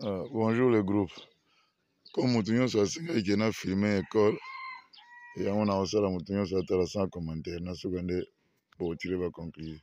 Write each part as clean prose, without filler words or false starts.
Bonjour le groupe. Comme Moutounion soit singa qui n'a filmé école et on a aussi la Moutounion soit à la sans commentaire. N'a seconde pour tirer va conclure.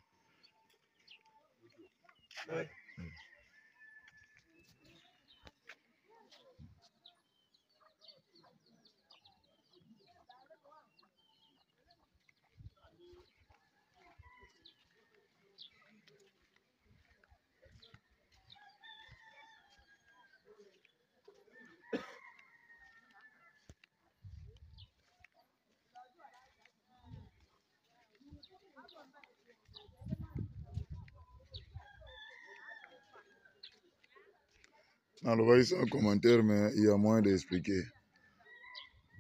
Alors, il y a un commentaire, mais il y a moyen d'expliquer.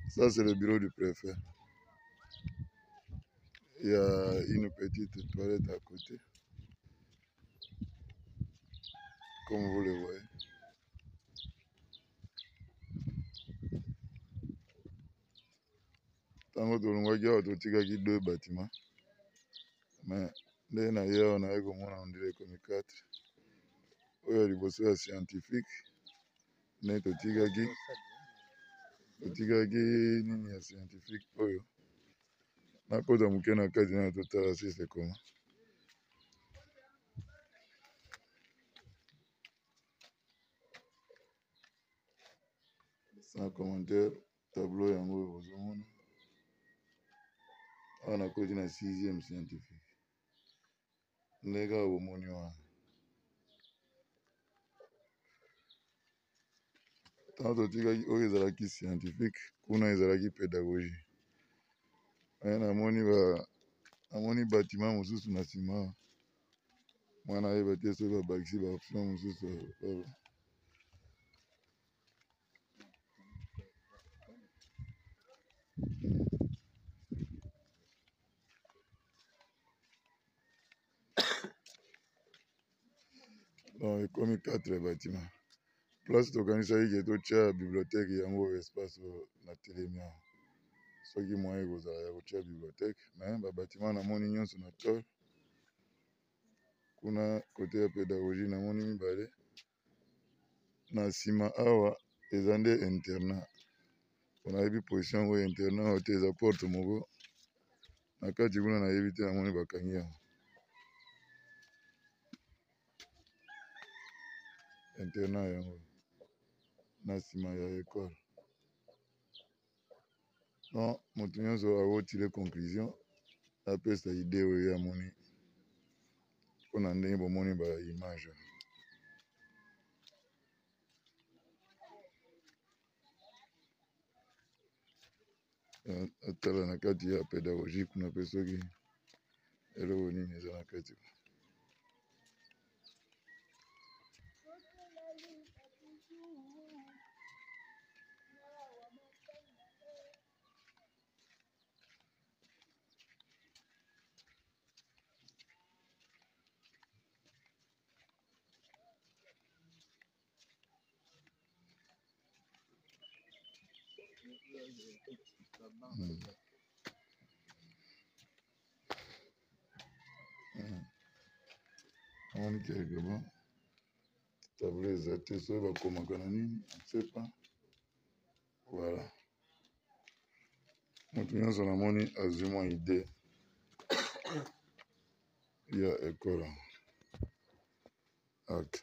Ça, c'est le bureau du préfet. Il y a une petite toilette à côté. Comme vous le voyez. Tant que il y a deux bâtiments. Mais, d'ailleurs, on a comme 4. Il y a des scientifiques. Mais il y a scientifique. Na kota muke na kati na totala si c'est comment. Sans commentaire, tableau yango ozomona. On a koti na 6e scientifique. Ndeka bomoni wana. Tant totikaki oyo ezalaki scientifique, kuna ezalaki pédagogie. Namoni bâtiment mosusu na nsima. Mwana ayeba te soki babakisi ba option mosusu. Donc, ekomi 4 bâtiments. Place tokanisaki ke totia bibliothèque yango espace na telemi awa. Soki moyen ekozala ya kotia bibliothèque, mais babâtiment namoni nyonso na tole. Kuna côté ya pédagogie namoni mibale. Na nsima awa eza nde internat. Onayebi position oyo internat oyo te eza porte moko. Na kati kuna nayebi te namoni bakangi yango. Internat yango na nsima ya école. Non, moto nyonso akotire conclusion apesa idée oyo amoni mpona ndenge bomoni ba image. Atala na kati ya pédagogie kuna mpe soki eloko nini eza na kati. On quelque bon. Tableau eza te soki bakomaka na nini, on ne sait pas. Voilà. Moto nyonso namoni azwi mwa idée ya école. Ok.